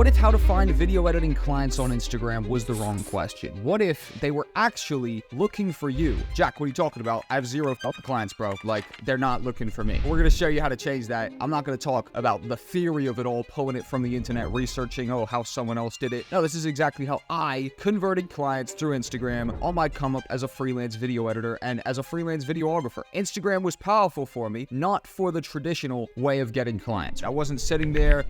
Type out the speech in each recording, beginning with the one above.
What if how to find video editing clients on Instagram was the wrong question? What if they were actually looking for you? Jack, what are you talking about? I have zero clients, bro. Like, they're not looking for me. We're going to show you how to change that. I'm not going to talk about the theory of it all, pulling it from the internet, researching, oh, how someone else did it. No, this is exactly how I converted clients through Instagram on my come up as a freelance video editor and as a freelance videographer. Instagram was powerful for me, not for the traditional way of getting clients. I wasn't sitting there,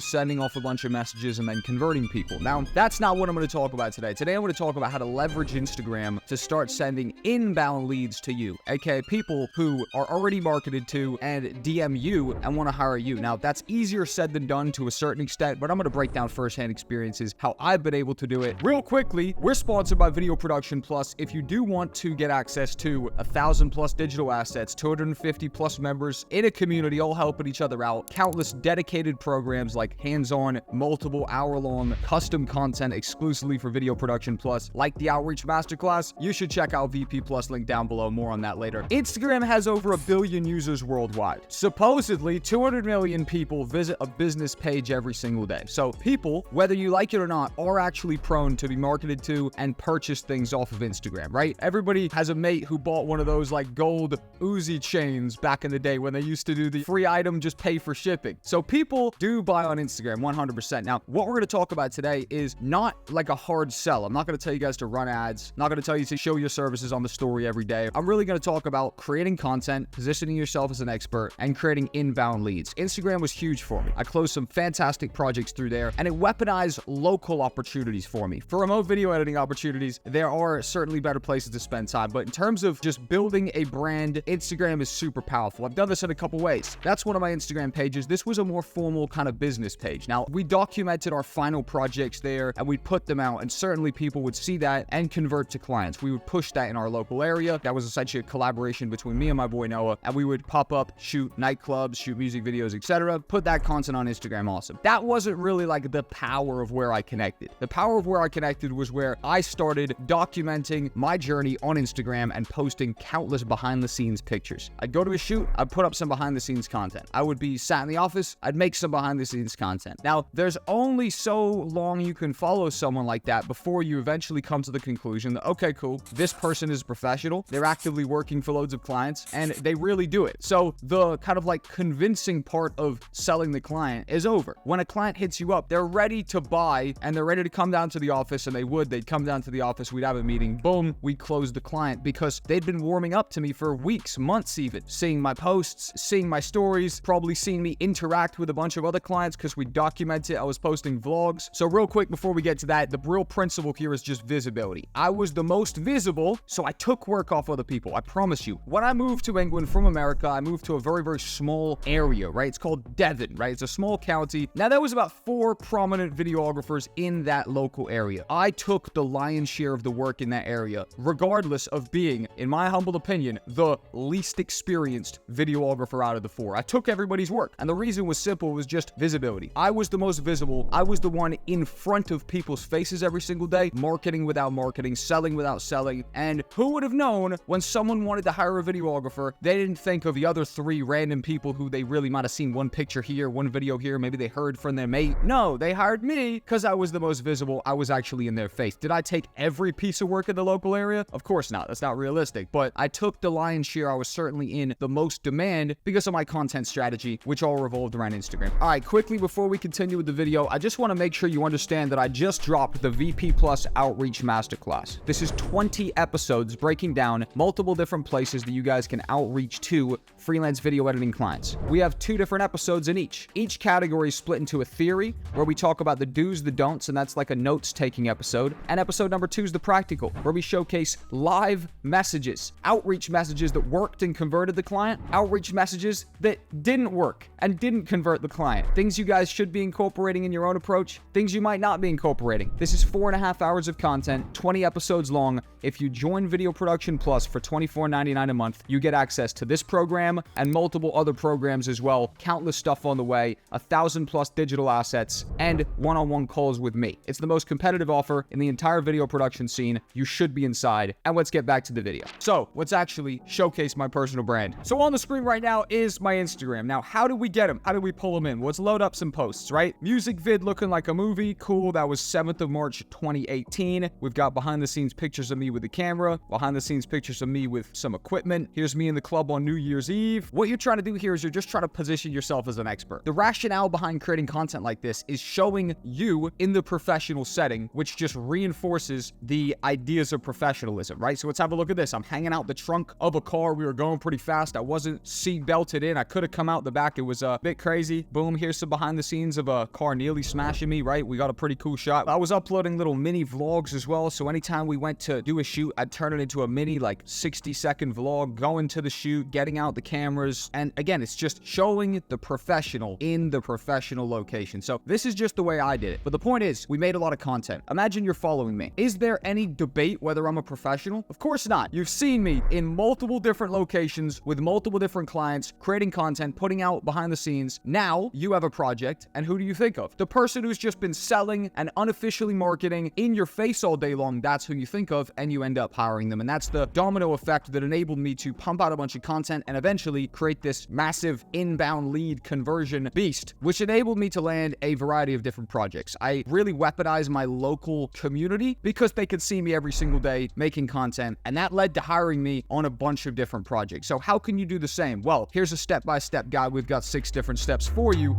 sending off a bunch of messages and then converting people. Now, that's not what I'm going to talk about today. Today, I'm going to talk about how to leverage Instagram to start sending inbound leads to you, aka people who are already marketed to and DM you and want to hire you. Now, that's easier said than done to a certain extent, but I'm going to break down firsthand experiences, how I've been able to do it. Real quickly, we're sponsored by Video Production Plus. If you do want to get access to 1,000 plus digital assets, 250 plus members in a community all helping each other out, countless dedicated programs like hands-on, multiple hour-long custom content exclusively for Video Production Plus, like the Outreach Masterclass, you should check out VP Plus, link down below. More on that later. Instagram has over 1 billion users worldwide. Supposedly, 200 million people visit a business page every single day. So people, whether you like it or not, are actually prone to be marketed to and purchase things off of Instagram, right? Everybody has a mate who bought one of those like gold Uzi chains back in the day when they used to do the free item, just pay for shipping. So people do buy on Instagram 100%. Now, what we're going to talk about today is not like a hard sell. I'm not going to tell you guys to run ads. I'm not going to tell you to show your services on the story every day. I'm really going to talk about creating content, positioning yourself as an expert, and creating inbound leads. Instagram was huge for me. I closed some fantastic projects through there, and it weaponized local opportunities for me. For remote video editing opportunities, there are certainly better places to spend time, but in terms of just building a brand, Instagram is super powerful. I've done this in a couple ways. That's one of my Instagram pages. This was a more formal kind of business page. Now, we documented our final projects there, and we'd put them out, and certainly people would see that and convert to clients. We would push that in our local area. That was essentially a collaboration between me and my boy Noah, and we would pop up, shoot nightclubs, shoot music videos, etc. Put that content on Instagram. Awesome. That wasn't really like the power of where I connected. The power of where I connected was where I started documenting my journey on Instagram and posting countless behind the scenes pictures. I'd go to a shoot, I'd put up some behind the scenes content. I would be sat in the office, I'd make some behind the scenes content. Now, there's only so long you can follow someone like that before you eventually come to the conclusion that, okay, cool, this person is a professional, they're actively working for loads of clients, and they really do it. So the kind of like convincing part of selling the client is over. When a client hits you up, they're ready to buy and they're ready to come down to the office, and they'd come down to the office, we'd have a meeting, boom, we close the client because they'd been warming up to me for weeks, months even, seeing my posts, seeing my stories, probably seeing me interact with a bunch of other clients because we documented, I was posting vlogs. So real quick before we get to that, the real principle here is just visibility. I was the most visible, so I took work off other people. I promise you. When I moved to England from America, I moved to a very, very small area, right? It's called Devon, right? It's a small county. Now, there was about 4 prominent videographers in that local area. I took the lion's share of the work in that area, regardless of being, in my humble opinion, the least experienced videographer out of the 4. I took everybody's work, and the reason was simple, it was just visibility. I was the most visible. I was the one in front of people's faces every single day, marketing without marketing, selling without selling, and who would have known when someone wanted to hire a videographer, they didn't think of the other 3 random people who they really might have seen one picture here, one video here, maybe they heard from their mate. No, they hired me because I was the most visible. I was actually in their face. Did I take every piece of work in the local area? Of course not. That's not realistic, but I took the lion's share. I was certainly in the most demand because of my content strategy, which all revolved around Instagram. All right, quickly before we continue with the video, I just want to make sure you understand that I just dropped the VP Plus Outreach Masterclass. This is 20 episodes breaking down multiple different places that you guys can outreach to freelance video editing clients. We have 2 different episodes in each. Each category is split into a theory where we talk about the do's, the don'ts, and that's like a notes-taking episode. And episode number 2 is the practical, where we showcase live messages, outreach messages that worked and converted the client, outreach messages that didn't work and didn't convert the client. Things you guys should be incorporating in your own approach, things you might not be incorporating. This is 4.5 hours of content, 20 episodes long. If you join Video Production Plus for $24.99 a month, you get access to this program and multiple other programs as well. Countless stuff on the way, 1,000 plus digital assets, and one-on-one calls with me. It's the most competitive offer in the entire video production scene. You should be inside. And let's get back to the video. So let's actually showcase my personal brand. So on the screen right now is my Instagram. Now, how do we get them? How do we pull them in? Well, let's load up some posts, right? Music vid looking like a movie. Cool. That was 7th of March, 2018. We've got behind the scenes pictures of me with the camera, behind the scenes pictures of me with some equipment. Here's me in the club on New Year's Eve. What you're trying to do here is you're just trying to position yourself as an expert. The rationale behind creating content like this is showing you in the professional setting, which just reinforces the ideas of professionalism, right? So let's have a look at this. I'm hanging out the trunk of a car. We were going pretty fast. I wasn't seat belted in. I could have come out the back. It was a bit crazy. Boom, here's some behind the scenes of a car nearly smashing me, right? We got a pretty cool shot. I was uploading little mini vlogs as well. So anytime we went to do a shoot, I'd turn it into a mini like 60-second vlog, going to the shoot, getting out the cameras. And again, it's just showing the professional in the professional location. So this is just the way I did it. But the point is, we made a lot of content. Imagine you're following me. Is there any debate whether I'm a professional? Of course not. You've seen me in multiple different locations with multiple different clients, creating content, putting out behind the scenes. Now you have a project, and who do you think of? The person who's just been selling and unofficially marketing in your face all day long. That's who you think of, and you end up hiring them. And that's the domino effect that enabled me to pump out a bunch of content and eventually create this massive inbound lead conversion beast, which enabled me to land a variety of different projects. I really weaponized my local community because they could see me every single day making content, and that led to hiring me on a bunch of different projects. So how can you do the same? Well, here's a step-by-step guide. We've got 6 different steps for you.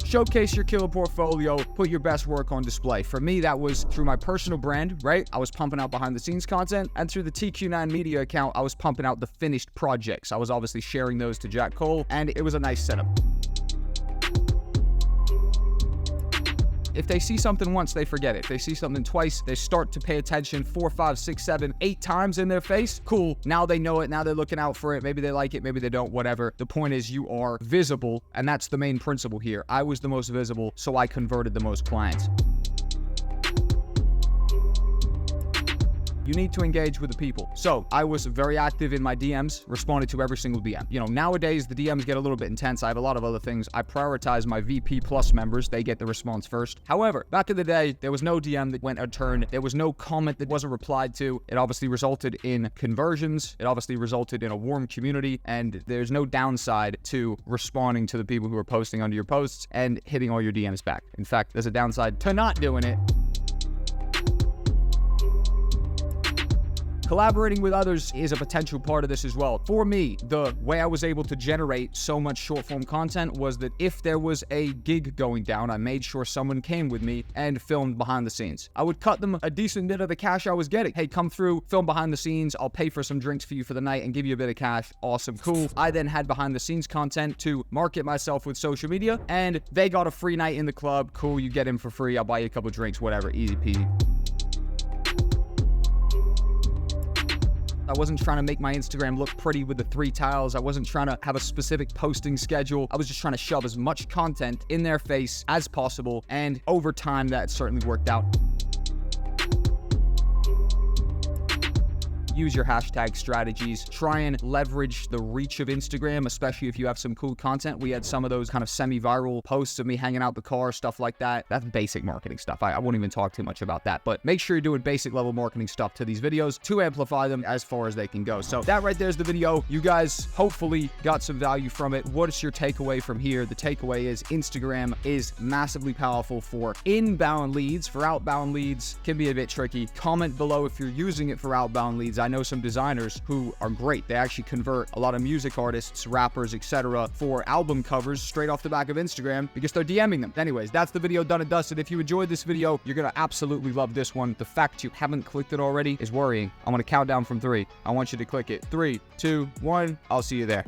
Showcase your killer portfolio, put your best work on display. For me, that was through my personal brand, right? I was pumping out behind the scenes content, and through the TQ9 media account, I was pumping out the finished projects. I was obviously sharing those to Jack Cole, and it was a nice setup. If they see something once, they forget it. If they see something twice, they start to pay attention 4, 5, 6, 7, 8 times in their face. Cool. Now they know it. Now they're looking out for it. Maybe they like it. Maybe they don't. Whatever. The point is you are visible, and that's the main principle here. I was the most visible, so I converted the most clients. You need to engage with the people. So I was very active in my DMs, responded to every single DM. You know, nowadays the DMs get a little bit intense. I have a lot of other things. I prioritize my VP Plus members. They get the response first. However, back in the day, there was no DM that went unturned. There was no comment that wasn't replied to. It obviously resulted in conversions. It obviously resulted in a warm community, and there's no downside to responding to the people who are posting under your posts and hitting all your DMs back. In fact, there's a downside to not doing it. Collaborating with others is a potential part of this as well. For me, the way I was able to generate so much short form content was that if there was a gig going down, I made sure someone came with me and filmed behind the scenes. I would cut them a decent bit of the cash I was getting. Hey, come through, film behind the scenes. I'll pay for some drinks for you for the night and give you a bit of cash. Awesome, cool. I then had behind the scenes content to market myself with social media, and they got a free night in the club. Cool, you get in for free. I'll buy you a couple drinks, whatever, easy peasy. I wasn't trying to make my Instagram look pretty with the 3 tiles. I wasn't trying to have a specific posting schedule. I was just trying to shove as much content in their face as possible. And over time, that certainly worked out. Use your hashtag strategies. Try and leverage the reach of Instagram, especially if you have some cool content. We had some of those kind of semi-viral posts of me hanging out the car, stuff like that. That's basic marketing stuff. I won't even talk too much about that, but make sure you're doing basic level marketing stuff to these videos to amplify them as far as they can go. So that right there is the video. You guys hopefully got some value from it. What is your takeaway from here? The takeaway is Instagram is massively powerful for inbound leads. For outbound leads, can be a bit tricky. Comment below if you're using it for outbound leads. I know some designers who are great. They actually convert a lot of music artists, rappers, etc. for album covers straight off the back of Instagram because they're DMing them. Anyways, that's the video done and dusted. If you enjoyed this video, you're going to absolutely love this one. The fact you haven't clicked it already is worrying. I'm going to count down from 3. I want you to click it. 3, 2, 1. I'll see you there.